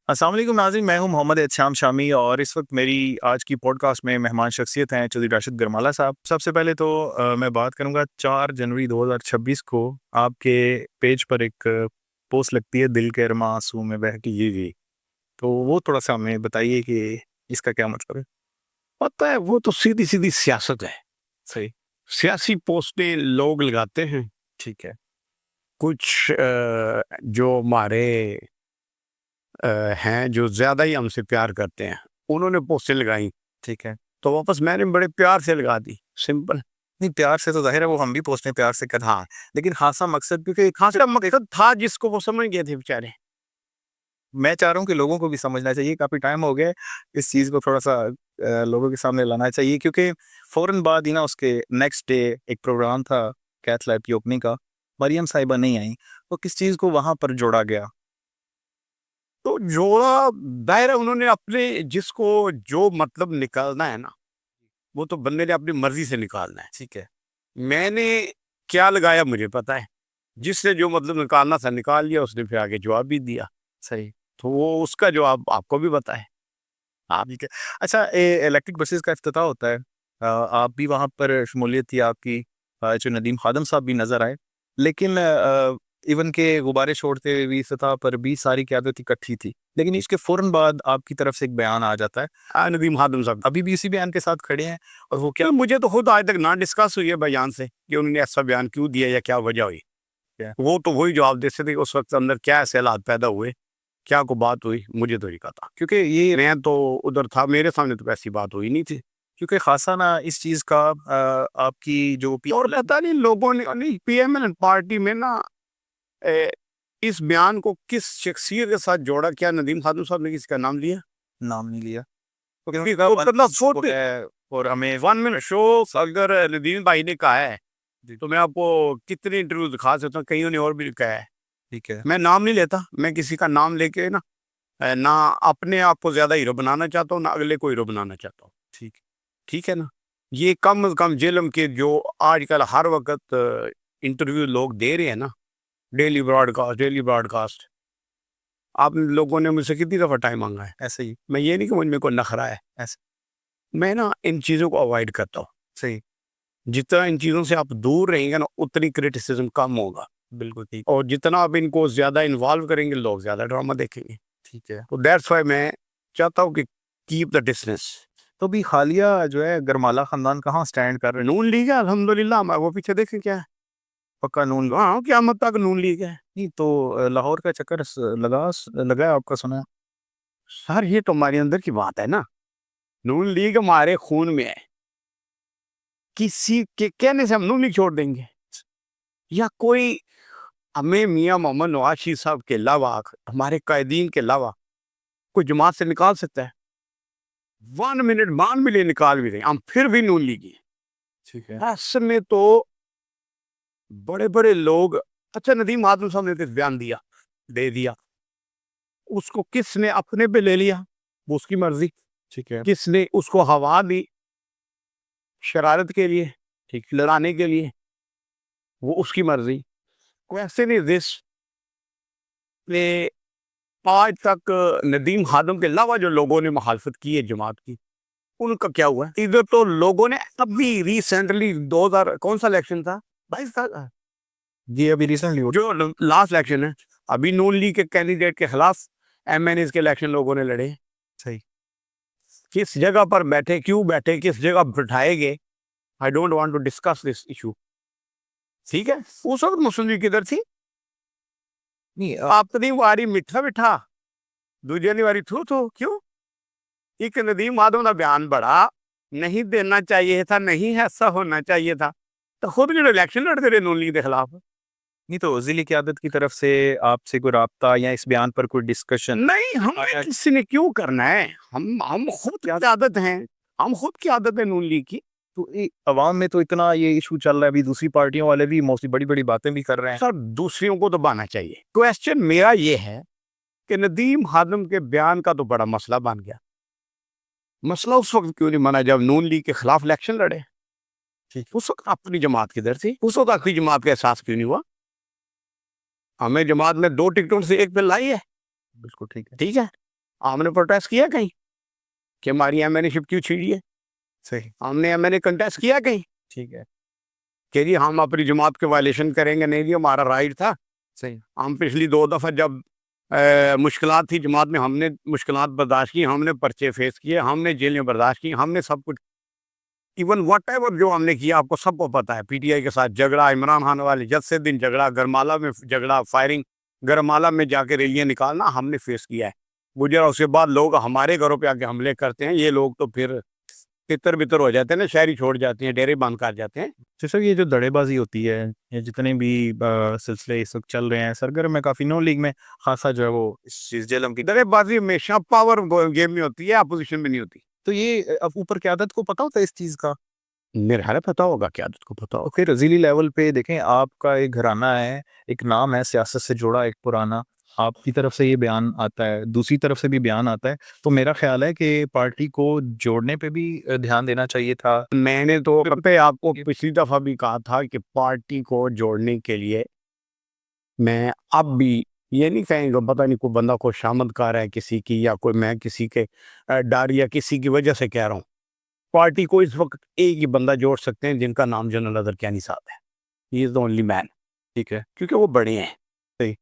अस्सलाम वालेकुम नाज़रीन, मैं हूं मोहम्मद एहतशाम शामी और इस वक्त मेरी आज की पॉडकास्ट में मेहमान शख्सियत हैं चौधरी राशिद गरमाला साहब। सबसे पहले तो मैं बात करूंगा 4 जनवरी 2026 को आपके पेज पर एक पोस्ट लगती है, दिल के अरमां आंसू में बह के ये जी। तो वो थोड़ा सा हमें बताइए कि इसका क्या मतलब है? पता है वो तो सीधी सीधी सियासत है। सही। सियासी पोस्टें लोग लगाते हैं। ठीक है। कुछ जो हमारे हैं जो ज्यादा ही हमसे प्यार करते हैं, उन्होंने पोस्टें लगाई ठीक है। तो वापस मैंने बड़े प्यार से लगा दी। सिंपल। नहीं, प्यार से तो जाहिर है वो हम भी पोस्टें प्यार से करते हैं, हाँ, लेकिन खासा मकसद क्योंकि खासा मकसद था जिसको वो समझ गए थे बेचारे। मैं चाह रहा हूँ कि लोगों को भी समझना चाहिए, काफ़ी टाइम हो गया इस चीज़ को थोड़ा-सा लोगों के सामने लाना चाहिए क्योंकि फ़ौरन बाद ही ना उसके नेक्स्ट डे एक प्रोग्राम था कैथ लैब की ओपनिंग का, मरियम साहिबा नहीं आईं, तो किस चीज़ को वहाँ पर जोड़ा गया? तो जोड़ा दायरा उन्होंने अपने जिसको जो मतलब निकालना है ना, वो तो बंदे ने अपनी मर्जी से निकालना है। ठीक है। मैंने क्या लगाया मुझे पता है। जिसने जो मतलब निकालना था निकाल लिया, उसने फिर आगे जवाब भी दिया। सही। तो वो उसका जवाब आपको भी पता है। आप ठीक है। अच्छा, इलेक्ट्रिक बसेस का इफ्तिताह होता है, आप भी वहाँ पर शमूलियत थी आपकी, जो नदीम खादम साहब भी नज़र आए, लेकिन इवन के गुब्बारे छोड़ते हुए भी इफ्तिताह पर भी सारी क़यादत इकट्ठी थी, लेकिन इसके फ़ौरन बाद आपकी तरफ से एक बयान आ जाता है, नदीम खादम साहब, अभी भी इसी बयान के साथ खड़े हैं और वो क्या क्या मुझे तो खुद आज तक ना डिस्कस हुई है बयान से कि उन्होंने ऐसा बयान क्यों दिया या क्या वजह हुई। है? वो तो वही जवाब दे सकते कि उस वक्त अंदर क्या ऐसे हालात पैदा हुए, क्या को बात हुई, मुझे तो नहीं पता क्योंकि ये मैं तो उधर था, मेरे सामने तो ऐसी बात हुई नहीं थी। क्योंकि खासा ना इस चीज़ का आपकी जो और पता नहीं लोगों ने नहीं पीएमएल पार्टी में ना ए, इस बयान को किस शख्सियत के साथ जोड़ा, क्या नदीम खादम साहब ने किसी का नाम लिया? नाम नहीं लिया, तो क्योंकि क्योंकि वो मतलब वो सोते है और हमें 1 मिनट शो अगर नदीम भाई ने कहा है जी, तो मैं आपको कितने इंटरव्यू दिखा सकता हूँ, कईयों ने और भी कहा है। ठीक है। मैं नाम नहीं लेता, मैं किसी का नाम लेके ना ना अपने आप को ज्यादा हीरो बनाना चाहता हूँ, ना अगले को हीरो बनाना चाहता हूँ। ठीक। ठीक है ना? ये कम अज कम जेलम के जो आजकल हर वक्त इंटरव्यू लोग दे रहे हैं ना, डेली ब्रॉडकास्ट, आप लोगों ने मुझसे कितनी दफ़ा टाइम मांगा है। ऐसे ही। मैं ये नहीं कि मुझ में कोई नखरा है, ऐसे। मैं ना इन चीज़ों को अवॉइड करता हूँ। सही। जितना इन चीज़ों से आप दूर रहेंगे ना, उतनी क्रिटिसिज्म कम होगा। बिल्कुल ठीक। और जितना आप इनको ज़्यादा इन्वॉल्व करेंगे, लोग ज़्यादा ड्रामा देखेंगे। ठीक है। तो दैट्स व्हाई मैं चाहता हूँ कि कीप द डिस्टेंस। तो भी हालिया जो है गरमाला खानदान कहाँ स्टैंड कर रहे हैं? नून लीग है अल्हम्दुलिल्लाह, हमारे वो पीछे देखें क्या है। पक्का नून? हाँ, क़यामत तक नून लीग है। नहीं तो लाहौर का चक्कर लगा है आपका, सुना है? सर ये तो हमारे अंदर की बात है ना, नून लीग हमारे खून में है। किसी के कहने से हम नून लीग छोड़ देंगे? या कोई हमें मियाँ मोहम्मद नवाज शरीफ साहब के अलावा, हमारे कायदीन के अलावा कोई जमात से निकाल सकता है? 1 मिनट मान भी ले निकाल भी दें, हम फिर भी नून लीगी हैं। ठीक है। ऐसे में तो बड़े-बड़े लोग, अच्छा नदीम खादम साहब ने तो बयान दिया, दे दिया। उसको किसने अपने पे ले लिया? वो उसकी मर्ज़ी। ठीक है। किसने उसको हवा दी शरारत के लिए, ठीक, लड़ाने के लिए, वो उसकी मर्ज़ी। क्वेश्चन इज़ दिस कि आज तक नदीम खादम के अलावा जो लोगों ने मुखालफत की है जमात की, उनका क्या हुआ है? इधर तो लोगों ने अभी रिसेंटली 2000 कौन-सा इलेक्शन था? 22 था जी, अभी रिसेंटली हुआ। जो लास्ट इलेक्शन है, अभी नून लीग के कैंडिडेट के खिलाफ एमएनएस के इलेक्शन लोगों ने लड़े। सही। किस जगह पर बैठे, क्यों बैठे, किस जगह बिठाए गए, I don't want to discuss this issue. ठीक है? उस वक़्त मुस्लिम लीग किधर थी? नहीं अपनी वारी मिठा बिठा, दूजे दी वारी थू थू, क्यों? एक नदीम खादम का बयान बड़ा नहीं देना चाहिए था, नहीं ऐसा होना चाहिए था, तो खुद जो इलेक्शन लड़ते रहे नून लीग के खिलाफ। नहीं तो ज़िले क़यादत की तरफ से आपसे कोई राब्ता या इस बयान पर कोई डिस्कशन? नहीं, हमें किसी ने क्यों करना है? हम खुद की आदत हैं, हम खुद की आदत है नून लीग की। तो अवाम में तो इतना ये इशू चल रहा है, अभी दूसरी पार्टियों वाले भी मोस्टली बड़ी-बड़ी बातें भी कर रहे हैं। सर दूसरियों को तो बाना चाहिए। क्वेश्चन मेरा ये है कि नदीम खादम के बयान का तो बड़ा मसला बन गया। मसला उस वक्त क्यों नहीं बना जब नून लीग के खिलाफ इलेक्शन लड़े? ठीक। उस वक्त अपनी जमात किधर थी? उस वक्त अपनी जमात का एहसास क्यों नहीं हुआ? हमें जमात में 2 टिकटों से 1 पे लाई है। बिल्कुल ठीक है। ठीक है? हमने प्रोटेस्ट किया कहीं कि हमारी एमएनएशिप क्यों छीनी है? सही। हमने एमएनए कंटेस्ट किया कहीं ठीक है। कि जी हम अपनी जमात के वायलेशन करेंगे? नहीं जी, हमारा राइट था। सही। हम पिछली 2 दफ़ा जब मुश्किलात थी जमात में, हमने मुश्किलात बर्दाश्त की, हमने पर्चे फेस किए, हमने जेलें बर्दाश्त की, हमने सब कुछ, इवन व्हाटएवर जो हमने किया आपको सबको पता है। पीटीआई के साथ झगड़ा, इमरान खान वाले जज से दिन झगड़ा, गरमाला में झगड़ा, फायरिंग, गरमाला में जाके रैलियां निकालना हमने फेस किया है। गुजरा उसके बाद लोग हमारे घरों पे आके हमले करते हैं, ये लोग तो फिर तितर बितर हो जाते हैं ना, शहरी छोड़ जाते हैं, डेरे बंद कर जाते हैं। तो सर ये जो दड़ेबाजी होती है, ये जितने भी सिलसिले इस वक्त चल रहे हैं सरगर्म में, काफ़ी नौ लीग में खासा जो है वो इस चीज़ जेलम की। दरेबाजी हमेशा पावर गेम में होती है, अपोजिशन में नहीं होती। तो ये अब ऊपर क़यादत को पता होता है इस चीज़ का? मेरे ख्याल है पता होगा, क़यादत को पता तो होगा। फिर ज़िली लेवल पे देखें, आपका एक घराना है, एक नाम है सियासत से जुड़ा एक पुराना, आपकी तरफ से ये बयान आता है, दूसरी तरफ से भी बयान आता है, तो मेरा ख़्याल है कि पार्टी को जोड़ने पे भी ध्यान देना चाहिए था। मैंने तो पे आपको पिछली दफ़ा भी कहा था कि पार्टी को जोड़ने के लिए मैं अब भी ये नहीं कहेंगे, पता नहीं कोई बंदा को शामत कर रहा है किसी की, या कोई मैं किसी के डर या किसी की वजह से कह रहा हूँ। पार्टी को इस वक्त एक ही बंदा जोड़ सकते हैं जिनका नाम जनरल अदर कैनी साहब है। He is the only man. ठीक है। क्योंकि वो बड़े हैं। सही।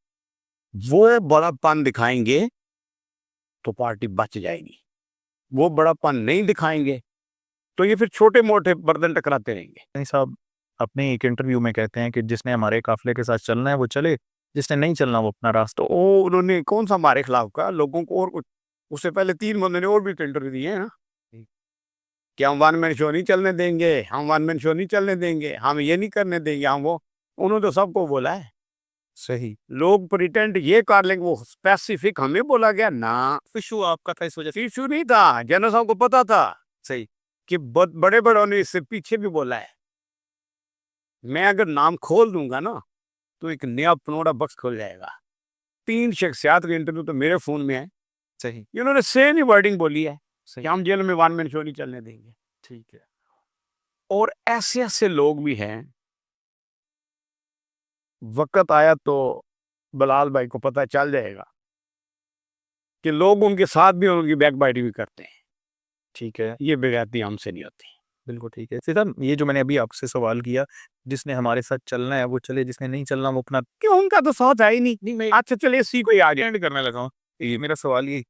वो बड़ापन दिखाएंगे तो पार्टी बच जाएगी। वो बड़ापन नहीं दिखाएंगे तो ये फिर छोटे मोटे बर्तन टकराते रहेंगे। नहीं साहब, अपने एक इंटरव्यू में कहते हैं कि जिसने हमारे काफिले के साथ चलना है वो चले, जिसने नहीं चलना वो अपना रास्ता। तो वो उन्होंने कौन सा हमारे खिलाफ कहा लोगों को, और कुछ उससे पहले 3 बंदे ने और भी इंटरव्यू दिए हैं ना कि हम वन मैन शो नहीं चलने देंगे, हम वन मैन शो नहीं चलने देंगे, हम ये नहीं करने देंगे, हम वो। उन्होंने तो सबको बोला है। सही। लोग प्रिटेंड ये कर लेंगे, वो स्पेसिफिक हमें बोला गया ना। इशू आपका था इस वजह से। इशू नहीं था, जनरल साहब को पता था सही। कि बड़े बड़ों ने इससे पीछे भी बोला है। मैं अगर नाम खोल दूंगा ना तो एक नया पनोड़ा बक्स खोल जाएगा। 3 शख्सियात के इंटरव्यू तो मेरे फोन में है, सही। इन्होंने सेम ही वर्डिंग बोली है कि सही। हम जेल में वन मैन शो नहीं चलने देंगे। ठीक है। और ऐसे ऐसे लोग भी हैं, वक्त आया तो बलाल भाई को पता चल जाएगा कि लोग उनके साथ भी उनकी बैक बाइटिंग भी करते हैं। ठीक है। ये बेगैरती हमसे नहीं होती। बिल्कुल ठीक है। सीधा ये जो मैंने अभी आपसे सवाल किया, जिसने हमारे साथ चलना है वो चले, जिसने नहीं चलना वो अपना। क्यों, उनका तो साथ है ही नहीं। नहीं, मैं अच्छा चलिए सी को ही आ जाए। एंड करने लगा हूँ। ये मेरा सवाल ये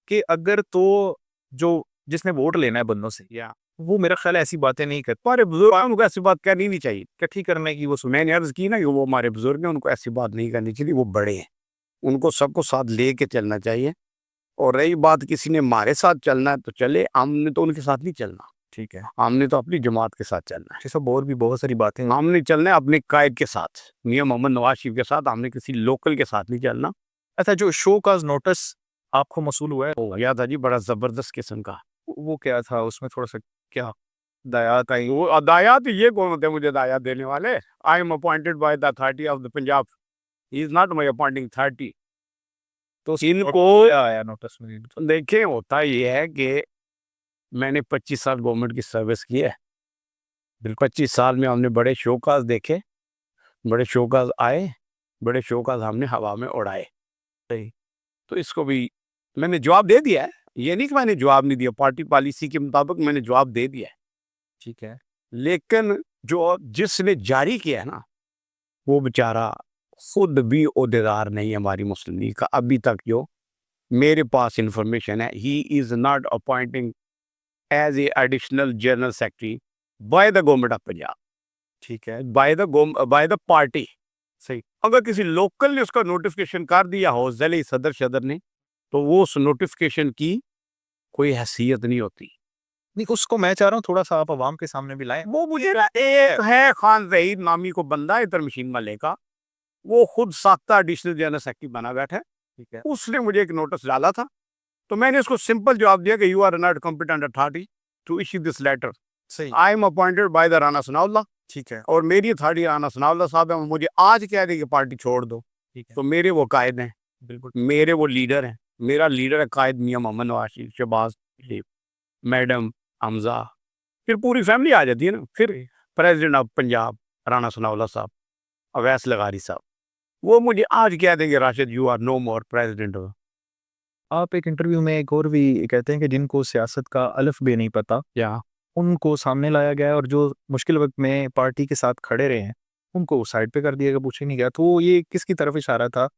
कि अगर तो जो जिसने वोट लेना है बंदों से, या वो मेरा ख्याल है ऐसी बातें नहीं करता। हमारे बुजुर्ग उनको ऐसी बात करनी नहीं चाहिए। इकट्ठी करने की वो मैंने अर्ज की ना कि वो हमारे बुजुर्ग हैं, उनको ऐसी बात नहीं करनी चाहिए। वो बड़े हैं, उनको सबको साथ लेके चलना चाहिए। और रही बात किसी ने हमारे साथ चलना है तो चले, हमने तो उनके साथ नहीं चलना। ठीक है। हमने तो अपनी जमात के साथ चलना है। ये सब और भी बहुत सारी बातें हैं। हमने चलना है अपने कायद के साथ, मियां मोहम्मद नवाज शरीफ के साथ। हमने किसी लोकल के साथ नहीं चलना। अच्छा, जो शो का नोटिस आपको मसूल हुआ है, हो गया था जी बड़ा जबरदस्त किस्म का। वो क्या था उसमें? थोड़ा सा क्या दयात आई? वो अदायत, ये कौन होते हैं मुझे अदायत देने वाले? आई am appointed by the authority of the Punjab, he is not my appointing authority. तो इनको क्या आया नोटिस में? देखें, होता ये है कि मैंने 25 साल गवर्नमेंट की सर्विस की है। 25 साल में हमने बड़े शोकाज देखे, बड़े शोकाज आए, बड़े शोकाज हमने हवा में उड़ाए। सही। तो इसको भी मैंने जवाब दे दिया है। ये नहीं कि मैंने जवाब नहीं दिया, पार्टी पॉलिसी के मुताबिक मैंने जवाब दे दिया है। ठीक है। लेकिन जो जिसने जारी किया है ना, वो बेचारा खुद भी ओहदेदार नहीं है हमारी मुस्लिम लीग का अभी तक। जो मेरे पास इंफॉर्मेशन है, he is not appointing as a additional general secretary by the government of Punjab, ठीक है। By the party. सही। अगर किसी लोकल ने उसका नोटिफिकेशन कर दिया हो, ज़िले सदर शदर ने, तो वो उस नोटिफिकेशन की कोई हैसियत नहीं होती। नहीं, उसको मैं चाह रहा हूँ थोड़ा सा आप अवाम के सामने भी लाएं। वो मुझे एक है खान जहीर नामी को बंदा इधर मशीन वाले का, वो खुद साख्ता एडिशनल जनरल सेक्रेटरी बना बैठा है। ठीक है। उसने मुझे एक नोटिस डाला था, तो मैंने उसको सिंपल जवाब दिया कि you are not competent authority to issue this letter. सही। I am appointed by the Rana Sanaullah, ठीक है। और मेरी अथॉरिटी राना सनाउल्लाह साहब है। मुझे आज कह रहे कि पार्टी छोड़ दो, ठीक है। तो मेरे वो कायद हैं, बिल्कुल। मेरे वो लीडर हैं। मेरा लीडर है कायद मियां मोहम्मद नवाज शरीफ, शहबाज शरीफ, मैडम हमजा, फिर पूरी फैमिली आ जाती है ना। फिर प्रेसिडेंट ऑफ पंजाब राना सनाउल्लाह साहब, अवैस लगारी साहब, वो मुझे आज कह देंगे Rashid you are no more president आप एक इंटरव्यू में एक और भी कहते हैं कि जिनको सियासत का अलिफ बे नहीं पता, या उनको सामने लाया गया है और जो मुश्किल वक़्त में पार्टी के साथ खड़े रहे हैं, उनको साइड पे कर दिया गया, पूछा ही नहीं गया। तो ये किसकी तरफ इशारा था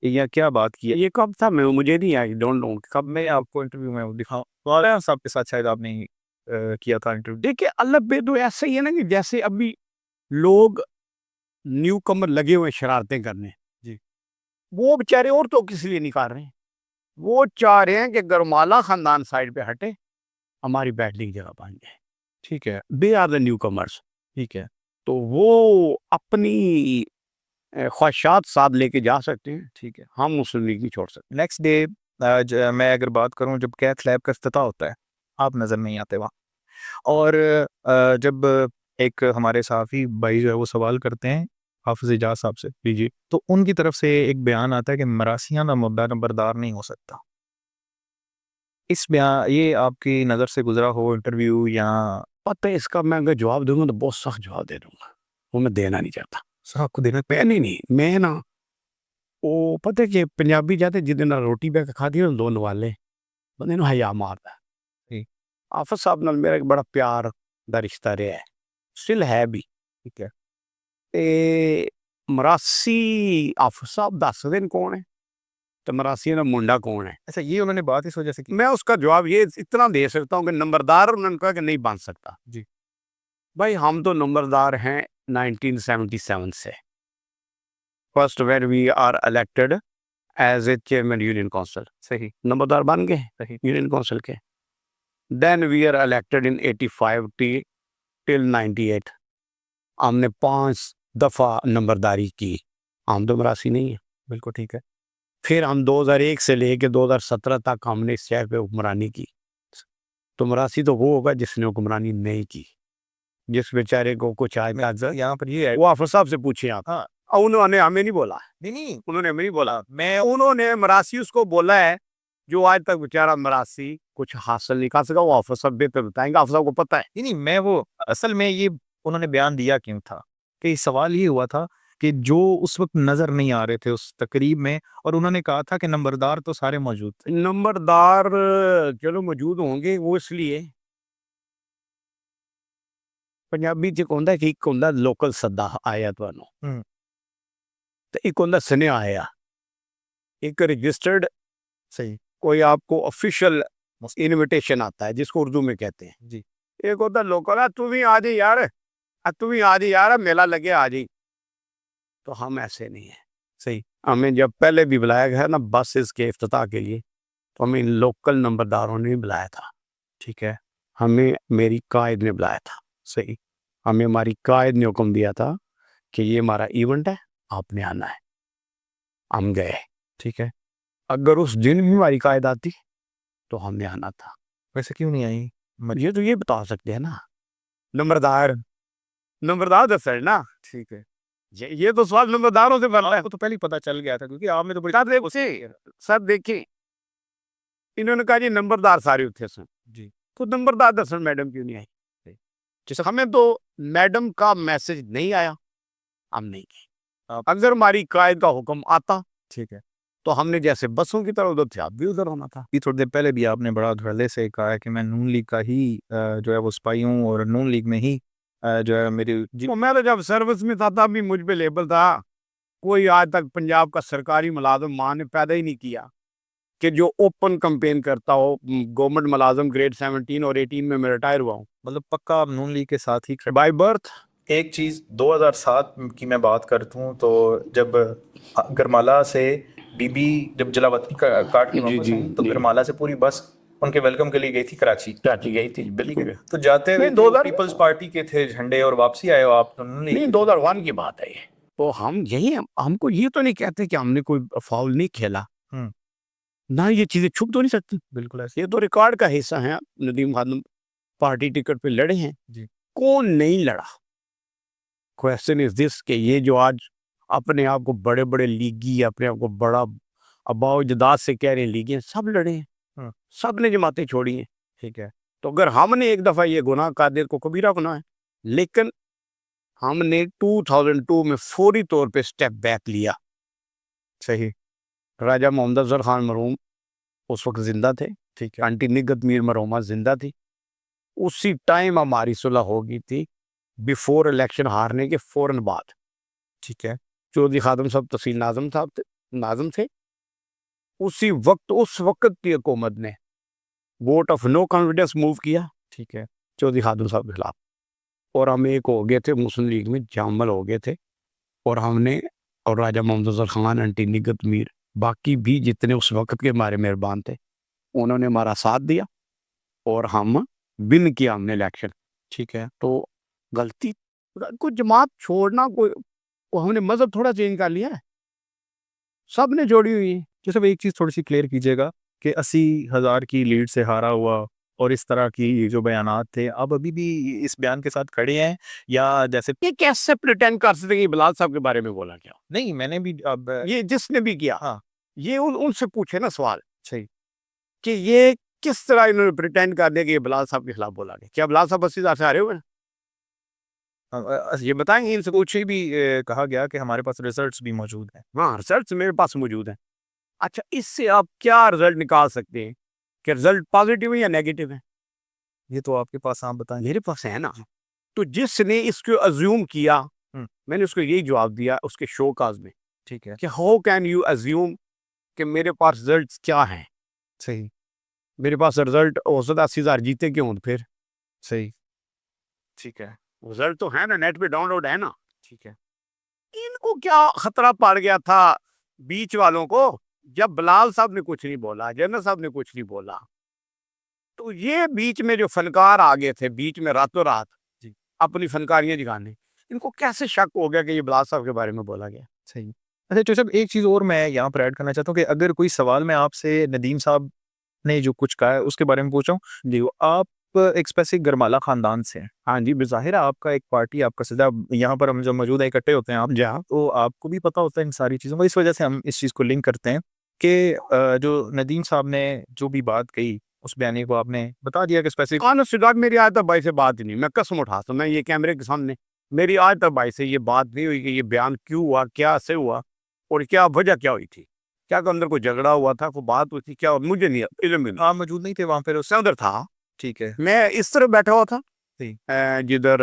या क्या बात की है? ये कब था? मैं मुझे नहीं आई डोंट नो कब। मैं आपको इंटरव्यू में वो दिखाऊँ वाला साहब के साथ शायद आपने किया था इंटरव्यू। देखिए अल्लफ बे तो ऐसा ही है ना कि जैसे अभी लोग न्यू कमर लगे हुए हैं शरारतें करने, जी। वो बेचारे और तो किस लिए नहीं कर रहे हैं। वो चाह रहे हैं कि गरमाला खानदान साइड पे हटे, हमारी बैठने की जगह बन जाए। ठीक है, they are the newcomers. ठीक है, तो वो अपनी ख्वाहिशात साथ लेके जा सकते हैं, ठीक है। हम मुस्लिम लीग नहीं छोड़ सकते। नेक्स्ट डे मैं अगर बात करूँ जब कैथ लैब का इफ्तिताह होता है, आप नज़र नहीं आते वहाँ। और जब एक हमारे सहाफ़ी भाई जो है वो सवाल करते हैं हाफ़िज़ इजाज़ साहब से, जी, तो उनकी तरफ से एक बयान आता है कि मरासियाना मुद्दा नंबरदार नहीं हो सकता। इस ये आपकी नज़र से गुज़रा हो इंटरव्यू या पता है इसका मैं अगर जवाब दूंगा तो बहुत सख्त जवाब दे दूंगा, वो मैं देना नहीं चाहता। साहब को देना मैं नहीं मैं ना वो पता है कि पंजाबी जाते जिद ਨਾਲ ਰੋਟੀ ਬੈ ਕੇ ਖਾਦੀ ਨਾ ਦੋ ਨਵਾਲੇ ਬੰਦੇ ਨੂੰ ਹਯਾ ਮਾਰਦਾ। जी, ਆਫਤ ਸਾਹਿਬ ਨਾਲ ਮੇਰਾ ਇੱਕ ਬੜਾ ਪਿਆਰ ਦਾ ਰਿਸ਼ਤਾ ਰਿਹਾ ਹੈ, ਸਟਿਲ ਹੈ ਵੀ। ठीक है। ਤੇ ਮਰਾਸੀ ਆਫਤ ਸਾਹਿਬ ਦੱਸਦੇ ਨੇ ਕੌਣ ਹੈ ਤੇ ਮਰਾਸੀਆਂ ਦਾ ਮੁੰਡਾ ਕੌਣ है। अच्छा ये उन्होंने बात इस वजह से की? मैं उसका जवाब ये इतना दे सकता हूँ कि नंबरदार उन्होंने कहा कि नहीं बन सकता। जी, भाई हम तो नंबरदार हैं 1977 से, first where we are elected as a chairman union council. सही, नंबरदार बन गए सही, यूनियन काउंसिल के। Then we are elected in 85 till 98। हमने 5 दफ़ा नंबरदारी की, हम तो मरासी नहीं है। बिल्कुल ठीक है। फिर हम 2001 से लेके 2017 तक हमने इस शहर पे हुक्मरानी की। तो मरासी तो वो होगा जिसने हुक्मरानी नहीं की, जिस बेचारे को कुछ आए यहाँ पर ये है वो आफर साहब से पूछे आप। हाँ, उन्होंने हमें नहीं बोला, नहीं, उन्होंने हमें नहीं बोला। मैं उन्होंने मरासी उसको बोला है जो आज तक बेचारा मरासी कुछ हासिल नहीं कर सका। वो आफर साहब बेहतर बताएंगे, आफर साहब को पता है। नहीं, मैं वो असल में ये उन्होंने बयान दिया क्यों था कि सवाल ये हुआ था कि जो उस वक़्त नज़र नहीं आ रहे थे उस तकरीब में और उन्होंने कहा था कि नंबरदार तो सारे मौजूद थे। नंबरदार चलो मौजूद होंगे, वो इसलिए पंजाबी च कहता है कि एक होंदा लोकल सद्दा आया ਤੁਹਾਨੂੰ हुँ, ਤੇ ਇੱਕ ਹੁੰਦਾ ਸੁਨੇਹਾ ਆਇਆ। एक रजिस्टर्ड सही, कोई आपको ऑफिशियल इनविटेशन आता है जिसको उर्दू में कहते हैं। जी, एक होता लोकल है, तू भी आ जाए यार, तू भी आ जाए यार, मेला लगे आ जाए। तो हम ऐसे नहीं है। सही, हमें जब पहले भी बुलाया गया ना बसेस के इफ्तिताह के लिए, तो हमें इन लोकल नंबरदारों ने बुलाया था। ठीक है, हमें मेरी कायद ने बुलाया था। सही, हमें हमारी कायद ने हुक्म दिया था कि ये हमारा इवेंट है, आपने आना है। हम गए। ठीक है। अगर उस दिन भी हमारी कायद आती तो हमने आना था। वैसे क्यों नहीं आई? ये तो ये बता सकते हैं ना नंबरदार, नंबरदार दस है ना। ठीक है। ये तो सवाल नंबरदारों से बनता है। आपको तो पहले ही पता चल गया था क्योंकि आपने तो बड़ी सर देखिए इन्होंने कहा जी नंबरदार सारे उत्थे सन, जी, तो नंबरदार दसन मैडम क्यों नहीं आई। जैसे हमें तो मैडम का मैसेज नहीं आया, हम नहीं गए। आप अगर हमारी कायद का हुक्म आता ठीक है। तो हमने जैसे बसों की तरह उधर थे, आप भी उधर होना था। ये थोड़ी देर पहले भी आपने बड़ा धड़ल्ले से कहा है कि मैं नून लीग का ही जो है वो सिपाही हूँ और नून लीग में ही जो है मेरी जी तो मैं तो जब सर्विस में था तब भी मुझ पे लेबल था। कोई आज तक पंजाब का सरकारी मुलाजिम माँ ने पैदा ही नहीं किया कि जो ओपन कंपेन करता हो। गवर्नमेंट मुलाजिम ग्रेड 17 और 18 में मैं रिटायर हुआ हूँ मतलब पक्का आप नून लीग के साथ ही खड़े। By birth. एक चीज़ 2007 की मैं बात करता हूँ तो जब गरमाला से बीबी जब जलावतनी काट के जी वापस जी आई तो जी गरमाला से पूरी बस उनके वेलकम के लिए गई थी कराची। चाची गई थी बिल्कुल। तो जाते हुए नहीं तो 2000 पीपल्स पार्टी के थे झंडे और वापसी आए हो आप तो नून लीग नहीं के थे। 2001 की बात है ये। तो हम यही हमको ये तो नहीं कहते कि हमने कोई फाउल नहीं खेला हम्म, ना, ये चीजें छुप तो नहीं सकती। बिल्कुल ऐसे ये तो रिकॉर्ड का हिस्सा है। नदीम खानम पार्टी टिकट पे लड़े हैं, जी, कौन नहीं लड़ा। क्वेश्चन इज दिस कि ये जो आज अपने आप को बड़े बड़े लीगी, अपने आप को बड़ा अबाव जदाद से कह रहे हैं लीगी, सब लड़े हैं, हम्म, सब ने जमातें छोड़ी हैं। ठीक है, तो अगर हमने एक दफ़ा ये गुनाह कर दिया को कबीरा गुनाह है, लेकिन हमने 2002 में फौरी तौर पे स्टेप बैक लिया। सही, राजा मोहम्मद अफजल खान मरूम उस वक्त जिंदा थे, ठीक है, आंटी निगत मीर मरहुमा जिंदा थी। उसी टाइम हमारी सुलह हो गई थी, बिफोर इलेक्शन हारने के फौरन बाद। ठीक है, चौधरी खादम साहब तहसील नाजम थे। उसी वक्त उस वक्त की हुकूमत ने vote of no confidence move किया ठीक है, चौधरी खादम साहब के खिलाफ, और हम एक हो गए थे, मुस्लिम लीग में शामिल हो गए थे। और हमने, और राजा मोहम्मद अफजल खान, आंटी निगत मीर, बाकी भी जितने उस वक्त के हमारे मेहरबान थे, उन्होंने हमारा साथ दिया और हम विन किया हमने इलेक्शन। ठीक है। तो गलती कोई जमात छोड़ना, कोई हमने मजहब थोड़ा चेंज कर लिया है, सब ने जोड़ी हुई है। जैसे अब एक चीज़ थोड़ी-सी क्लियर कीजिएगा कि 80,000 की लीड से हारा हुआ और इस तरह की जो बयानात थे, आप अभी भी इस बयान के साथ खड़े हैं या जैसे ये कैसे प्रिटेंड कर सकते हैं कि बिलाल साहब के बारे में बोला क्या? नहीं, मैंने भी अब ये जिसने भी किया, हाँ, ये उनसे पूछे ना सवाल सही। कि ये किस तरह इन्होंने प्रिटेंड कर दिया कि ये बिलाल साहब के खिलाफ बोला गया। क्या बिलाल साहब 80,000 से हारे हुए हैं? ये बताएँगे इनसे कुछ ही भी कहा गया कि हमारे पास रिजल्ट्स भी मौजूद हैं। हाँ, रिजल्ट मेरे पास मौजूद है। अच्छा, इससे आप क्या रिजल्ट निकाल सकते हैं कि रिजल्ट पॉजिटिव है या नेगेटिव है? ये तो आपके पास आप बताएँ। मेरे पास है ना। तो जिसने इसको अज्यूम किया, हुँ, मैंने उसको यही जवाब दिया उसके शो काज में ठीक है, कि हाउ कैन यू अज्यूम कि मेरे पास रिजल्ट क्या हैं? सही, मेरे पास रिजल्ट औसत 80,000 जीते क्यों फिर? सही, ठीक है, रिजल्ट तो है ना, नेट पे डाउनलोड है ना। ठीक है, इनको क्या खतरा पड़ गया था बीच वालों को, जब बिलाल साहब ने कुछ नहीं बोला, जनरल साहब ने कुछ नहीं बोला, तो ये बीच में जो फनकार आ गए थे बीच में रातों रात जी, अपनी फनकारियां दिखाने, इनको कैसे शक हो गया कि ये बिलाल साहब के बारे में बोला गया? सही। अच्छा तो साहब एक चीज़ और मैं यहाँ पर ऐड करना चाहता हूँ कि अगर कोई सवाल मैं आपसे नदीम साहब ने जो कुछ कहा है उसके बारे में पूछा हूँ, जी, वो आप एक स्पेसिफिक गरमाला ख़ानदान से हैं। हाँ जी, ज़ाहिर है आपका एक पार्टी आपका सदा यहाँ पर हम जब मौजूद हैं इकट्ठे होते हैं आप, जहाँ तो आपको भी पता होता है इन सारी चीज़ों का, इस वजह से हम इस चीज़ को लिंक करते हैं कि जो नदीम साहब ने जो भी बात कही, उस बयानी को आपने बता दिया कि स्पेसिफिक ऑनेस्ट टू गॉड मेरी आज तक भाई से बात ही नहीं, मैं कसम उठाता हूँ, मैं ये कैमरे के सामने, मेरी आज तक भाई से ये बात नहीं हुई कि ये बयान क्यों हुआ, क्या से हुआ और क्या वजह क्या हुई थी। क्या कोई अंदर कोई झगड़ा हुआ था, कोई बात हुई थी क्या? मुझे नहीं इल्म ही नहीं। आप मौजूद नहीं थे वहाँ पर उस मैं उधर था, ठीक है, मैं इस तरफ बैठा हुआ था, जी, जिधर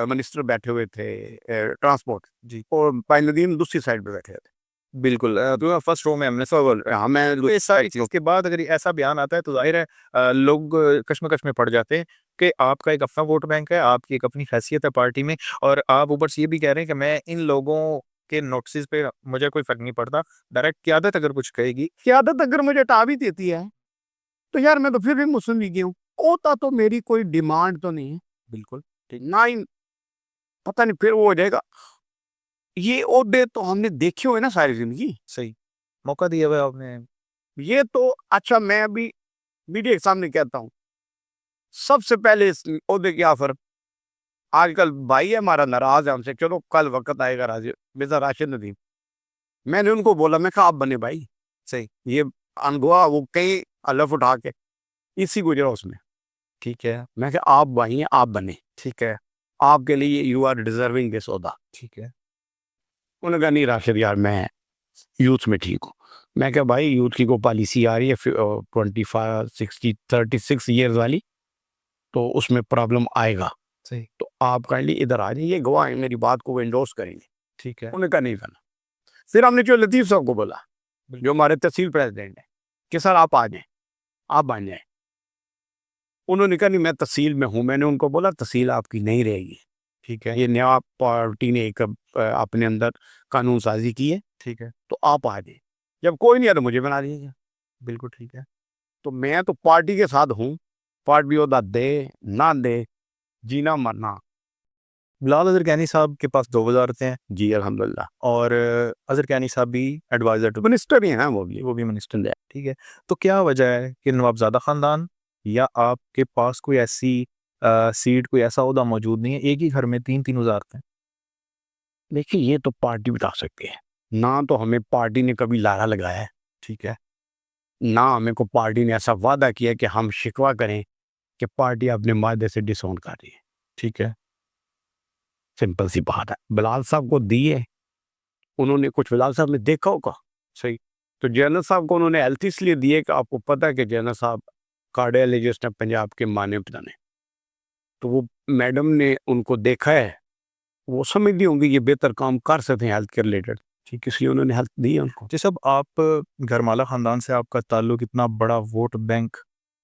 मिनिस्टर बैठे हुए थे ट्रांसपोर्ट, जी। और भाई नदीम दूसरी साइड पे बैठे थे। बिल्कुल तो फर्स्ट रो में हमने सवाल हाँ, मैं तो इस सारी चीज़ के बाद अगर ये ऐसा बयान आता है तो ज़ाहिर है लोग कश्मकश में पड़ जाते हैं कि आपका एक अपना वोट बैंक है, आपकी एक अपनी हैसियत है पार्टी में और आप ऊपर से ये भी कह रहे हैं कि मैं इन लोगों के नोटिस पे मुझे कोई फ़र्क नहीं पड़ता। डायरेक्ट क़यादत अगर कुछ कहेगी क़यादत अगर मुझे हटा भी देती है, तो यार मैं तो फिर भी मुस्लिम लीगी हूँ। ओहदा तो मेरी कोई डिमांड तो नहीं है, बिल्कुल, ठीक, ना ही पता नहीं फिर वो हो जाएगा। ये ओहदे तो हमने देखे हुए ना सारी ज़िंदगी। सही। मौका दिया हुआ है आपने ये तो अच्छा, मैं अभी मीडिया के सामने कहता हूँ, सबसे पहले इस ओहदे की ऑफर, आजकल भाई है हमारा नाराज़ है हमसे, चलो कल वक़्त आएगा राज़ी मिर्ज़ा राशिद नदीम। मैंने उनको बोला, मैं कहा आप बने भाई, सही, ये अनगोआ वो कहीं हलफ उठा के इसी गुजरा उसमें। ठीक है, मैं कहा आप भाई हैं, आप बने, ठीक है, आपके लिए यू आर डिज़र्विंग दिस ओहदा। ठीक है, उन्होंने कहा नहीं राशिद यार, मैं यूथ में ठीक हूँ। मैं क्या भाई, यूथ की कोई पॉलिसी आ रही है 25 60 36 ईयर्स वाली, तो उसमें प्रॉब्लम आएगा, सही, तो आप काइंडली इधर आ जाइए, गवाह हैं, मेरी बात को वो एंडोर्स करेंगे। ठीक है, उन्होंने कहा नहीं करना। फिर हमने जो लतीफ़ साहब को बोला, बिल्कुल, जो हमारे तहसील प्रेसिडेंट हैं, कि सर आप आ जाएँ, आप बन जाएँ। उन्होंने कहा नहीं मैं तहसील में हूँ। मैंने उनको बोला तहसील आपकी नहीं रहेगी, ठीक है, ये नया पार्टी ने एक अपने अंदर कानून साज़ी की है, ठीक है, तो आप आ जाइए। जब कोई नहीं आया तो मुझे बना दीजिएगा। बिल्कुल ठीक है। तो मैं तो पार्टी के साथ हूँ, पार्टी ओहदा दे, ना दे, जीना मरना। बिलाल अज़र कैनी साहब के पास 2 वज़ारतें हैं जी अल्हम्दुलिल्लाह। और अज़र कैनी साहब भी एडवाइज़र टू मिनिस्टर ही हैं वो भी। वो भी मिनिस्टर है, ठीक है। तो क्या वजह है कि नवाबज़ादा ख़ानदान या आपके पास कोई ऐसी सीट कोई ऐसा ओहदा मौजूद नहीं है, एक ही घर में 3-3 वज़ारतें? देखिए ये तो पार्टी बता सकती है, ना तो हमें पार्टी ने कभी लारा लगाया है, ठीक है, ना हमें को पार्टी ने ऐसा वादा किया कि हम शिकवा करें कि पार्टी अपने मायदे से डिसऑन कर रही है। ठीक है, सिंपल सी बात है। बिलाल साहब को दिए, उन्होंने कुछ बिलाल साहब ने देखा होगा, सही, तो जनरल साहब को उन्होंने हेल्थ इसलिए दिए कि आपको पता है कि जनरल साहब कार्डियोलॉजिस्ट हैं पंजाब के माने पिताने, तो वो मैडम ने उनको देखा है, वो समझती होंगी ये बेहतर काम कर सकते हैं हेल्थ के रिलेटेड, ठीक, इसलिए उन्होंने हेल्थ दी है उनको। जी साहब, आप गरमाला ख़ानदान से आपका ताल्लुक, इतना बड़ा वोट बैंक,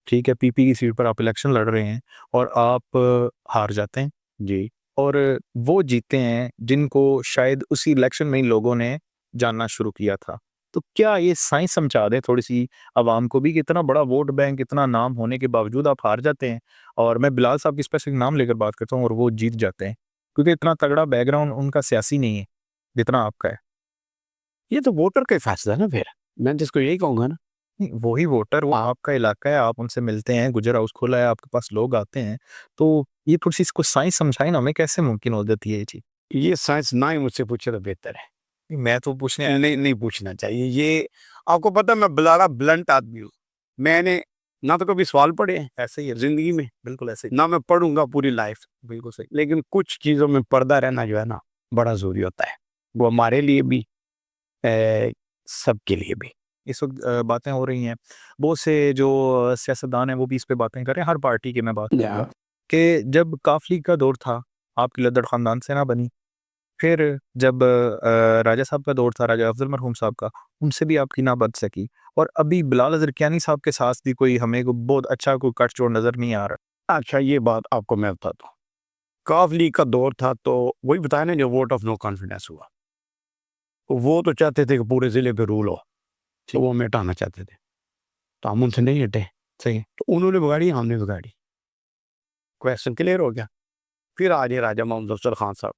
ठीक है, पीपी की सीट पर आप इलेक्शन लड़ रहे हैं और आप हार जाते हैं जी, और वो जीतते हैं जिनको शायद उसी इलेक्शन में ही लोगों ने जानना शुरू किया था। तो क्या ये साइंस समझा दें थोड़ी-सी आवाम को भी कि इतना बड़ा वोट बैंक, इतना नाम होने के बावजूद आप हार जाते हैं और मैं बिलाल साहब की स्पेसिफिक नाम लेकर बात करता हूँ और वो जीत जाते हैं, क्योंकि इतना तगड़ा बैकग्राउंड उनका सियासी नहीं है, जितना आपका है। ये तो वोटर का ही फैसला है ना फिर, मैं जिसको यही कहूँगा ना। नहीं, वही वोटर, वो हाँ। आपका इलाका है, आप उनसे मिलते हैं, गुजर हाउस खोला है, आपके पास लोग आते हैं, तो ये थोड़ी-सी इसको साइंस समझाएँ ना हमें, कैसे मुमकिन हो जाती है ये चीज़? ये साइंस ना ही मुझसे पूछे तो बेहतर है। मैं तो पूछने आया। नहीं, नहीं पूछना चाहिए। ये आपको पता है मैं बड़ा ब्लंट आदमी हूँ। मैंने ना तो कभी सवाल पढ़े हैं ऐसे ही है, ज़िंदगी में, बिल्कुल ऐसे ही, ना मैं पढ़ूँगा पूरी लाइफ़। बिल्कुल सही। लेकिन कुछ चीज़ों में पर्दा रहना जो है ना, बड़ा ज़रूरी होता है। वो हमारे लिए भी सबके लिए भी। इस वक़्त बातें हो रही हैं, बहुत से जो सियासतदान हैं वो भी इस पे बातें कर रहे हैं, हर पार्टी की मैं बात करूँगा, या कि जब काफ़ लीग का दौर था, आपकी लद्दड़ ख़ानदान से ना बनी। फिर जब राजा साहब का दौर था, राजा अफ़ज़ल मरहूम साहब का, उनसे भी आपकी ना बन सकी और अभी बिलाल ज़रक़यानी साहब के साथ भी कोई हमें को बहुत अच्छा कोई कट-जोड़ नज़र नहीं आ रहा। अच्छा ये बात आपको मैं बताता हूँ। काफ लीग का दौर था तो वही बताया ना जो वोट ऑफ नो कॉन्फिडेंस हुआ। वो तो चाहते थे कि पूरे ज़िले पे रूल हो, तो ठीक, वो हमें हटाना चाहते थे। तो हम उनसे नहीं हटे। सही है। तो उन्होंने बिगाड़ी, हमने बिगाड़ी। क्वेश्चन क्लियर हो गया। फिर आ गए राजा मोहम्मद अफजल खान साहब।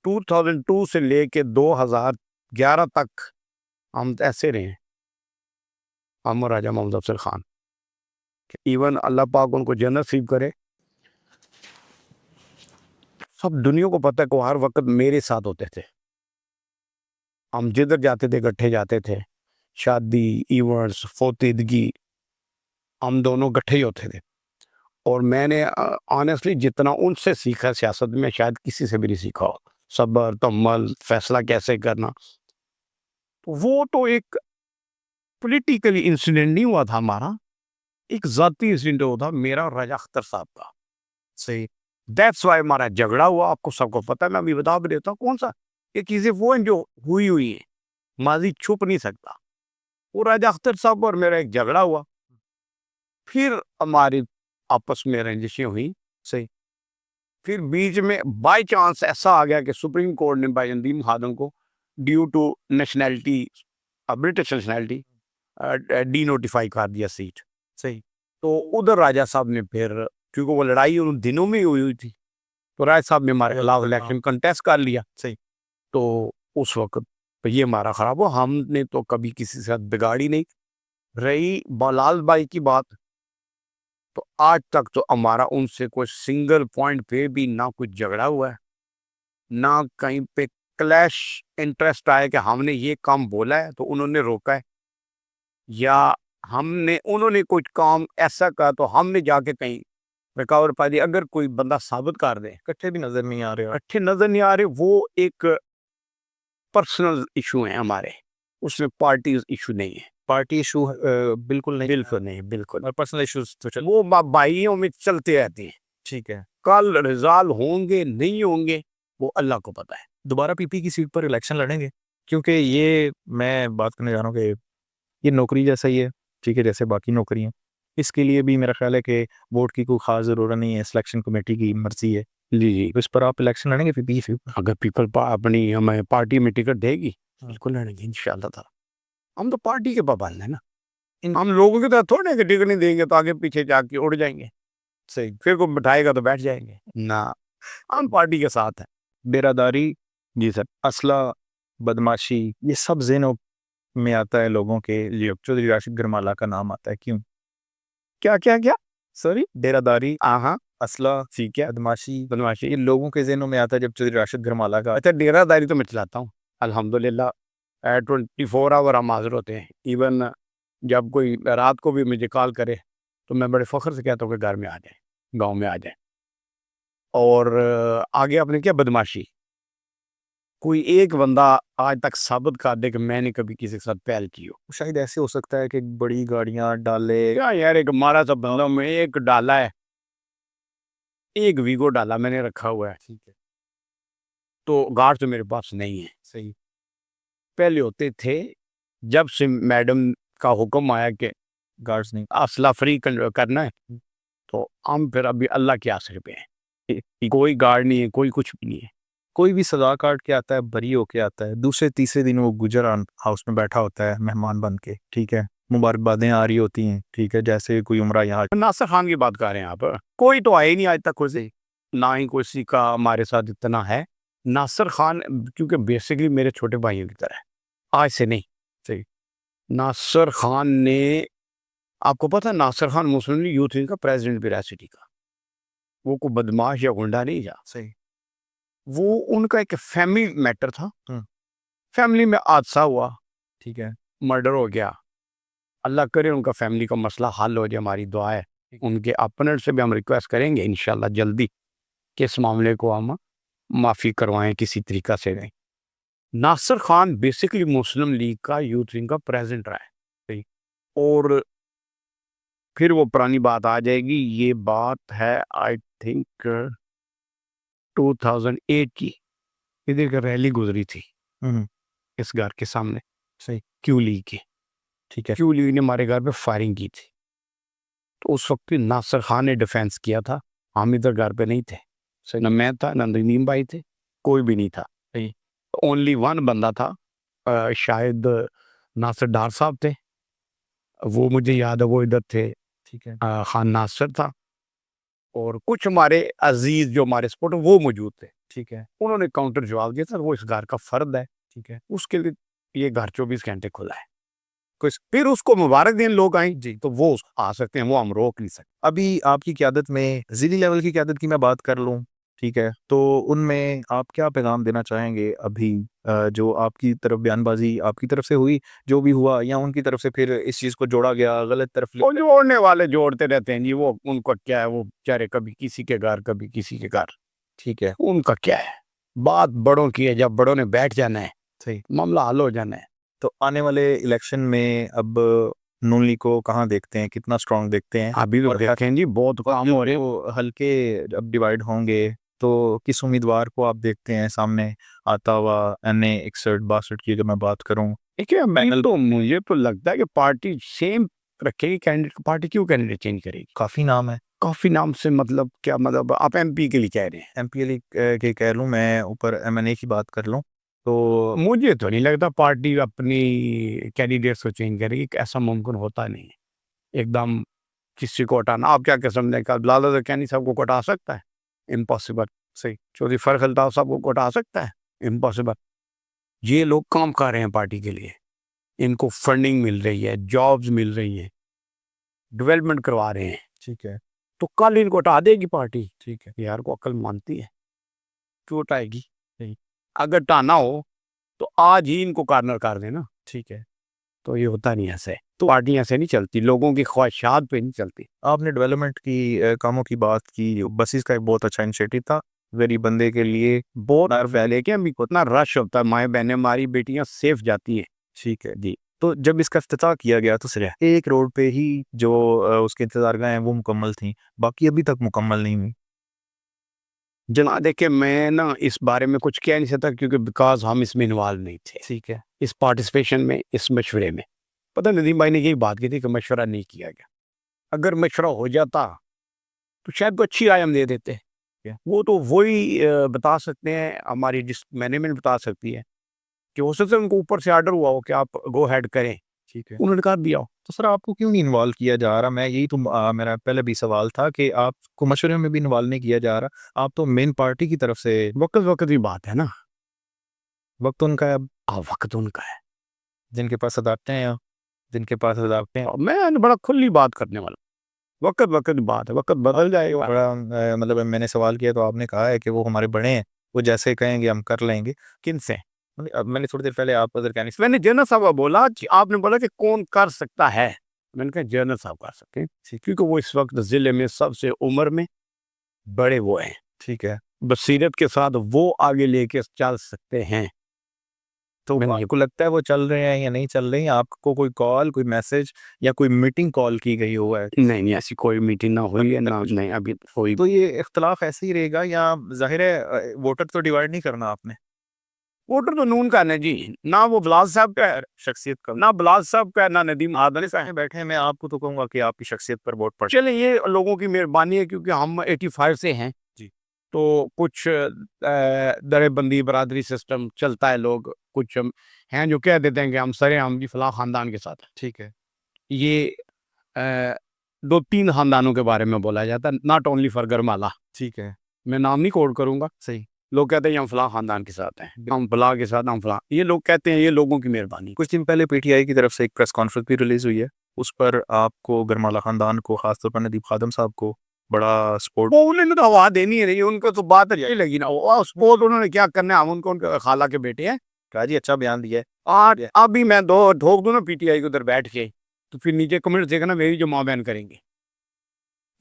2002 से लेके 2011 तक हम ऐसे रहे हैं, हम और राजा मोहम्मद अफजल खान। इवन अल्लाह पाक उनको जन्नत नसीब करे। सब दुनिया को पता है कि वो हर वक़्त मेरे साथ होते थे। हम जिधर जाते थे इकट्ठे जाते थे। शादी, इवेंट्स, फोतीदगी, हम दोनों इकट्ठे ही होते थे। और मैंने ऑनेस्टली जितना उनसे सीखा सियासत में शायद किसी से भी नहीं सीखा हो। सब्र, तहम्मुल, फैसला कैसे करना। वो तो एक पॉलिटिकली इंसिडेंट नहीं हुआ था हमारा, एक ज़ाती इंसिडेंट हुआ था मेरा और राजा अख्तर साहब का। सही, दैट्स व्हाई हमारा झगड़ा हुआ, आपको सबको पता है, मैं अभी बता भी देता हूँ कौन-सा। ये चीज़ें वो हैं जो हुई हैं, माज़ी छुप नहीं सकता। वो राजा अख्तर साहब और मेरा एक झगड़ा हुआ, फिर हमारी आपस में रंजिशें हुई। सही, फिर बीच में बाय चांस ऐसा आ गया कि सुप्रीम कोर्ट ने भाई नदीम खादम को due to nationality British nationality denotify कर दिया सीट। सही, तो उधर राजा साहब ने फिर, क्योंकि वो लड़ाई उन दिनों में ही हुई थी, तो राजा साहब ने हमारे खिलाफ इलेक्शन कंटेस्ट कर लिया। सही। तो उस वक्त तो ये हमारा खराब हुआ, हमने तो कभी किसी के साथ बिगाड़ी नहीं। रही बलाल भाई की बात, तो आज तक तो हमारा उनसे कोई सिंगल पॉइंट पे भी ना कुछ झगड़ा हुआ है, ना कहीं पे क्लैश इंटरेस्ट आया कि हमने ये काम बोला है तो उन्होंने रोका है, या हमने उन्होंने कुछ काम ऐसा कहा तो हमने जाके कहीं रुकावट पा दी। अगर कोई बंदा साबित कर दे, इकट्ठे भी नज़र नहीं आ रहे आप। अच्छे नजर नहीं आ रहे, वो एक पर्सनल इशू है हमारे, उसमें पार्टी इशू नहीं है। पार्टी इशू बिल्कुल नहीं बिल्कुल नहीं, बिल्कुल। और पर्सनल इश्यूज़ तो चल वो भाइयों में चलते रहते हैं। ठीक है। कल रिजॉल्व होंगे नहीं होंगे वो अल्लाह को पता है। दोबारा पीपी की सीट पर इलेक्शन लड़ेंगे? क्योंकि ये मैं बात करने जा रहा हूँ कि ये नौकरी जैसा ही है, ठीक है, जैसे बाकी नौकरियाँ। इसके लिए भी मेरा ख़्याल है कि वोट की कोई ख़ास ज़रूरत नहीं है, सिलेक्शन कमेटी की मर्ज़ी है। जी, जी। तो इस पर आप इलेक्शन लड़ेंगे पीपी की सीट पर? अगर पीपल अपनी हमें पार्टी में टिकट देगी, हाँ। बिल्कुल लड़ेंगे इंशाल्लाह ताला। हम तो पार्टी के पाबंद है ना, इन हम लोगों की तरह थोड़े हैं कि टिकट नहीं देंगे तो आगे पीछे जाके उड़ जाएंगे, सही, फिर कोई बिठाएगा तो बैठ जाएंगे ना, हम पार्टी के साथ हैं। डेरादारी, जी सर। असला, बदमाशी, ये सब ज़हनों में आता है लोगों के लिए। चौधरी राशिद गरमाला का नाम आता है, क्यों? क्या क्या क्या? सॉरी, डेरादारी, हाँ हाँ, असला, ठीक है। बदमाशी, बदमाशी। ये लोगों के ज़हनों में आता है जब चौधरी राशिद गरमाला का। अच्छा, डेरादारी तो मैं चलाता हूँ अल्हम्दुलिल्लाह। 24 आवर हम हाजिर होते हैं। इवन जब कोई रात को भी मुझे कॉल करे तो मैं बड़े फ़ख्र से कहता हूँ कि घर में आ जाए, गाँव में आ जाए। और आगे आपने क्या बदमाशी, कोई एक बंदा आज तक साबित कर दे कि मैंने कभी किसी के साथ पहल की हो। शायद ऐसे हो सकता है कि बड़ी गाड़ियां डाले। क्या यार, एक हमारा सा बंदा में एक डाला है, एक वीगो डाला मैंने रखा हुआ है, ठीक है, तो गार्ड तो मेरे पास नहीं है। सही। पहले होते थे, जब से मैडम का हुक्म आया कि गार्ड्स नहीं। असला फ्री करना है, तो हम फिर अभी अल्लाह के आसरे पे हैं। कोई गार्ड नहीं है, कोई कुछ भी नहीं है। कोई भी सजा काट के आता है, बरी होके आता है, दूसरे तीसरे दिन वो गुजर हाउस में बैठा होता है मेहमान बन के, ठीक है, मुबारकबादें आ रही होती हैं, ठीक है, जैसे कोई उम्रा यहाँ। नासिर खान की बात कर रहे हैं आप, कोई तो आया ही नहीं आज तक, कोई ना ही किसी का हमारे साथ इतना है। नासिर खान क्योंकि बेसिकली मेरे छोटे भाइयों की तरह है, आज से नहीं। सही। नासिर खान ने, आपको पता है नासिर खान मुस्लिम लीग यूथ विंग का प्रेसिडेंट भी रहा सिटी का। वो कोई बदमाश या गुंडा नहीं था, सही। वो उनका एक फैमिली मैटर था। हम्म। फैमिली में हादसा हुआ, ठीक है। मर्डर हो गया, अल्लाह करे उनका फैमिली का मसला हल हो जाए, हमारी दुआ है। उनके अपोनेंट से भी हम रिक्वेस्ट करेंगे इंशाल्लाह जल्दी कि इस मामले को हम माफ़ी करवाएं किसी तरीका से नहीं। नासिर खान बेसिकली मुस्लिम लीग का यूथ विंग का प्रेसिडेंट रहा है, सही। और फिर वो पुरानी बात आ जाएगी, ये बात है आई थिंक 2008 की। इधर का रैली गुजरी थी हम्म। इस घर के सामने, सही। क्यू लीग की। ठीक है। क्यू लीग ने हमारे घर पे फायरिंग की थी, तो उस वक्त भी नासिर खान ने डिफेंस किया था। हम इधर घर पे नहीं थे, सही ना, मैं था ना नदीम भाई थे, कोई भी नहीं था। सही। ओनली वन बंदा था, शायद नासिर डार साहब थे, वो मुझे याद है, वो इधर थे। ठीक है। खान नासिर था, और कुछ हमारे अजीज जो हमारे सपोर्टर वो मौजूद थे। ठीक है। उन्होंने काउंटर जवाब दिया था, वो इस घर का फर्द है, ठीक है। उसके लिए ये घर 24 घंटे खुला है। कुछ फिर उसको मुबारक देने लोग आए जी। तो वो आ सकते हैं, वो हम रोक नहीं सकते। अभी आपकी क़यादत में ज़िली लेवल की क़यादत की मैं बात कर लूँ, ठीक है, तो उनमें आप क्या पैगाम देना चाहेंगे अभी, जो आपकी तरफ बयानबाजी आपकी तरफ से हुई, जो भी हुआ, या उनकी तरफ से फिर इस चीज़ को जोड़ा गया गलत तरफ वो जोड़ने वाले जोड़ते रहते हैं जी, वो उनको क्या है, वो बेचारे कभी किसी के घर कभी किसी के घर, ठीक है। उनका क्या है। बात बड़ों की है, जब बड़ों ने बैठ जाना है सही। मामला हल हो जाना है। तो आने वाले इलेक्शन में अब नून लीग को कहाँ देखते हैं, कितना स्ट्रांग देखते हैं? अभी तो और देखें जी, बहुत काम हो रहे हैं। वो हल्के अब डिवाइड होंगे, तो किस उम्मीदवार को आप देखते हैं सामने आता हुआ? NA 61-62 की अगर मैं बात करूं, देखिए, मैं तो मुझे तो लगता है कि पार्टी सेम रखेगी कैंडिडेट। पार्टी क्यों कैंडिडेट चेंज करेगी? काफ़ी नाम है। काफी नाम से मतलब क्या, मतलब आप एमपी के लिए कह रहे हैं? MPL के कह लूँ, मैं ऊपर MNA की बात कर लूँ तो मुझे तो नहीं लगता पार्टी अपनी कैंडिडेट्स को चेंज करेगी, ऐसा मुमकिन होता नहीं है एकदम। किसी को हटाना, आप क्या समझने का, लाला दरकियानी साहब को हटा सकता है? इम्पॉसिबल। सही। चौधरी फर्रुख अल्ताफ साहब को हटा सकता है? इम्पॉसिबल। ये लोग काम कर रहे हैं पार्टी के लिए, इनको फंडिंग मिल रही है, जॉब्स मिल रही है, डेवलपमेंट करवा रहे हैं, ठीक है। तो कल इनको हटा देगी पार्टी? ठीक है। यार को अकल मानती है, क्यों हटाएगी? सही। अगर हटाना हो तो आज ही इनको कार्नर कर देना। ठीक है। तो ये होता नहीं ऐसे, तो पार्टी ऐसे नहीं चलती, लोगों की ख्वाहिशात पे नहीं चलती। आपने डेवलपमेंट की कामों की बात की, बसेस का एक बहुत अच्छा इनिशिएटिव था गरीब बंदे के लिए। बहुत पहले क्या अभी उतना रश होता है, माएँ बहनें हमारी बेटियां सेफ जाती हैं। ठीक है। जी। तो जब इसका इफ्तिताह किया गया तो सिर्फ एक रोड पे ही जो उसके इंतज़ारगाहें हैं वो मुकम्मल थी, बाकी अभी तक मुकम्मल नहीं हुई। जना देखिए, मैं ना इस बारे में कुछ कह नहीं सकता, क्योंकि बिकॉज हम इसमें इन्वॉल्व नहीं थे, ठीक है। इस पार्टिसिपेशन में, इस मशवरे में। पता नदीम भाई ने यही बात की थी कि मशवरा नहीं किया गया। अगर मशवरा हो जाता तो शायद वो अच्छी राय हम दे देते। वो तो वही बता सकते हैं, हमारी मैनेजमेंट बता सकती है कि हो सकता है उनको ऊपर से ऑर्डर हुआ हो कि आप गो हेड करें, ठीक है। उन्होंने कर दिया हो। तो सर आपको क्यों नहीं इन्वॉल्व किया जा रहा? मैं यही तो मेरा पहले भी सवाल था कि आपको मशवरे में भी इन्वॉल्व नहीं किया जा रहा, आप तो मेन पार्टी की तरफ से। वक्त वक्त की बात है ना, वक्त उनका है अब, वक्त उनका है। जिनके पास अदालतें हैं, जिनके पास अदालतें हैं। और मैं बड़ा खुली बात करने वाला, वक्त वक्त की बात है, वक्त बदल जाएगा। बड़ा मतलब मैंने सवाल किया तो आपने कहा है कि वो हमारे बड़े हैं, वो जैसे कहेंगे हम कर लेंगे। किन से? अब मैंने थोड़ी देर पहले आप अदर कहने मैंने जनरल साहब को बोला, आपने बोला कि कौन कर सकता है, मैंने कहा जनरल साहब कर सकते हैं, क्योंकि वो इस वक्त जिले में सबसे उम्र में बड़े वो हैं। ठीक है। बसीरत के साथ वो आगे लेके चल सकते हैं। तो आपको लगता है वो चल रहे हैं या नहीं चल रहे हैं? आपको कोई कॉल, कोई मैसेज या कोई मीटिंग कॉल की गई हुआ है? नहीं, ऐसी कोई मीटिंग ना हुई है, ना नहीं अभी हुई। तो ये इख्तलाफ ऐसे ही रहेगा या ज़ाहिर है वोटर तो डिवाइड नहीं करना आपने? वोटर तो नून का है जी, ना वो बिलाल साहब का है, शख्सियत का ना बिलाल साहब का है, ना नदीम आदमी का है। बैठे हैं, मैं आपको तो कहूँगा कि आपकी शख्सियत पर वोट पड़ चले ये लोगों की मेहरबानी है क्योंकि हम 85 से हैं जी। तो कुछ दरेबंदी बरादरी सिस्टम चलता है। लोग कुछ हैं जो कह देते हैं कि हम सरे हम जी फलां खानदान के साथ हैं। ठीक है। ये अ, 2-3 खानदानों के बारे में बोला जाता है, नॉट ओनली फॉर गरमाला। ठीक है। मैं नाम नहीं कोट करूंगा। सही। लोग कहते हैं हम फलां खानदान के साथ हैं, हम फलां के साथ, हम फलां। ये लोग कहते हैं, ये लोगों की मेहरबानी। कुछ दिन पहले पीटीआई की तरफ से एक प्रेस कॉन्फ्रेंस भी रिलीज हुई है। उस पर आपको गरमाला खानदान को, खासतौर पर नदीम खादम साहब को बड़ा सपोर्ट। वो उन्होंने तो हवा देनी है, नहीं उनको तो बात यही लगी ना। वो सपोर्ट उन्होंने क्या करना है, हम उनको उनके खाला के बेटे हैं। कहा जी अच्छा बयान दिया है। और अभी मैं दो ठोक दूं ना पीटीआई के उधर बैठ के, तो फिर नीचे कमेंट देखना मेरी जो माँ बहन करेंगे।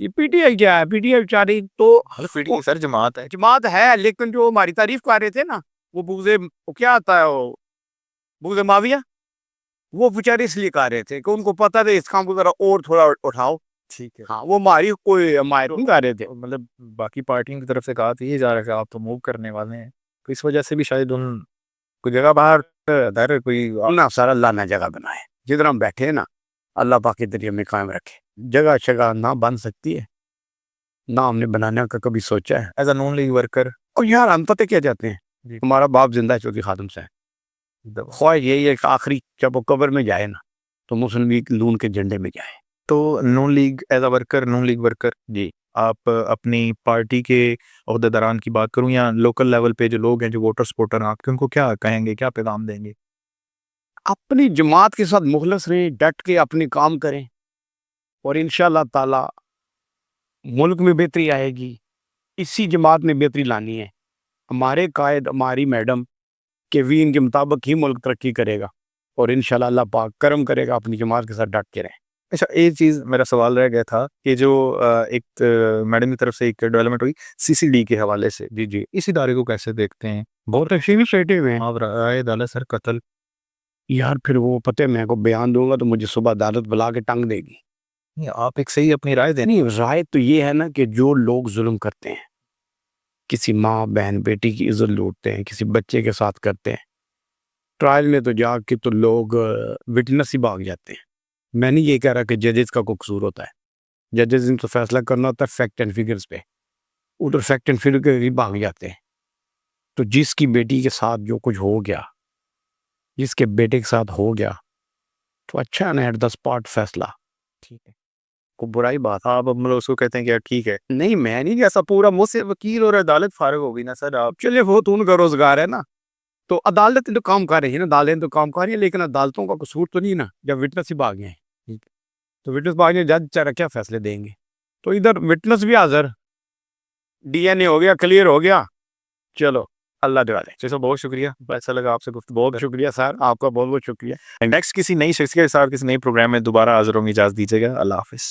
ये पीटीआई क्या है? पीटीआई बेचारी तो पीटीआई सर जमात है। जमात है, लेकिन जो हमारी तारीफ कर रहे थे ना, वो वो क्या आता है, वो बूज़े माविया, वो बेचारे इसलिए कर रहे थे कि उनको पता था इस काम को जरा और थोड़ा उठाओ। ठीक है। हाँ, वो हमारी कोई हमारे नहीं कर रहे थे। मतलब बाकी पार्टियों की तरफ से कहा तो ये जा रहा है कि आप तो मूव करने वाले हैं, तो इस वजह से भी शायद उन कोई जगह बाहर दर कोई ना सारा अल्लाह ने जगह बनाए, जिधर हम बैठे हैं ना, अल्लाह पाक के जरिए में कायम रखे। जगह शगह ना बन सकती है, ना हमने बनाने का कभी सोचा है। As a non league worker. और यार हम पता क्या चाहते हैं, जी। हमारा बाप जिंदा है चौधरी खादम से, ख्वाहिश यही है कि आखिरी जब वो कब्र में जाए ना, तो मुस्लिम लीग नून के झंडे में जाए। तो Noon league as a worker, Noon league worker ji. आप अपनी पार्टी के ओहदेदारान की बात करूं या लोकल लेवल पे जो लोग हैं, जो वोटर सपोर्टर हैं आपके, उनको क्या कहेंगे, क्या पैगाम देंगे? अपनी जमात के साथ मुखलस रहें, डट के अपने काम करें, और इंशाल्लाह ताला मुल्क में बेहतरी आएगी। इसी जमात ने बेहतरी लानी है। हमारे कायद, हमारी मैडम के वीन के मुताबिक ही मुल्क तरक्की करेगा, और इंशाल्लाह अल्लाह पाक करम करेगा। अपनी जमात के साथ डट के रहें। अच्छा, एक चीज़ मेरा सवाल रह गया था कि जो एक मैडम की तरफ से एक डेवलपमेंट हुई सीसीडी के हवाले से, जी जी, इस इदारे को कैसे देखते हैं? बहुत अच्छी इनिशिएटिव है। आप राय अदालत सर कत्ल। यार फिर वो पता है, मैं को बयान दूंगा तो मुझे सुबह अदालत बुला के टंग देगी। नहीं, आप एक सही अपनी राय दें। नहीं, राय तो ये है ना कि जो लोग जुल्म करते हैं, किसी माँ बहन बेटी की इज्जत लूटते हैं, किसी बच्चे के साथ करते हैं, ट्रायल में तो जाके तो लोग विटनेस ही भाग जाते हैं। मैं नहीं ये कह रहा कि जजेस का कोई कसूर होता है, जजेस ने तो फैसला करना होता है फैक्ट एंड फिगर्स पे, उधर फैक्ट एंड फिगर ही भाग जाते हैं। तो जिसकी बेटी के साथ जो कुछ हो गया, जिसके बेटे के साथ हो गया, तो अच्छा है ना, एट द स्पॉट फैसला। ठीक है, को बुराई बात आप अब मतलब उसको कहते हैं कि यार ठीक है। नहीं, मैं नहीं कैसा पूरा मुझसे वकील और अदालत फारग होगी ना सर आप। चलिए, वो तो उनका रोजगार है ना, तो अदालत तो काम कर रही है ना, अदालतें तो काम कर रही है, लेकिन अदालतों का कसूर तो नहीं ना जब विटनेस ही भाग गए। तो विटनेस भाग गए, जज चारा क्या फैसले देंगे? तो इधर विटनेस भी हाजिर, डीएनए हो गया, क्लियर हो गया। चलो अल्लाह दिवाले। जैसा बहुत शुक्रिया, ऐसा लगा आपसे गुफ्तगू बहुत कर। शुक्रिया सर, आपका बहुत बहुत शुक्रिया। नेक्स्ट किसी नई शख्सियत के साथ किसी नई प्रोग्राम में दोबारा हाजिर होंगे, इजाज़त दीजिएगा। अल्लाह हाफिज़।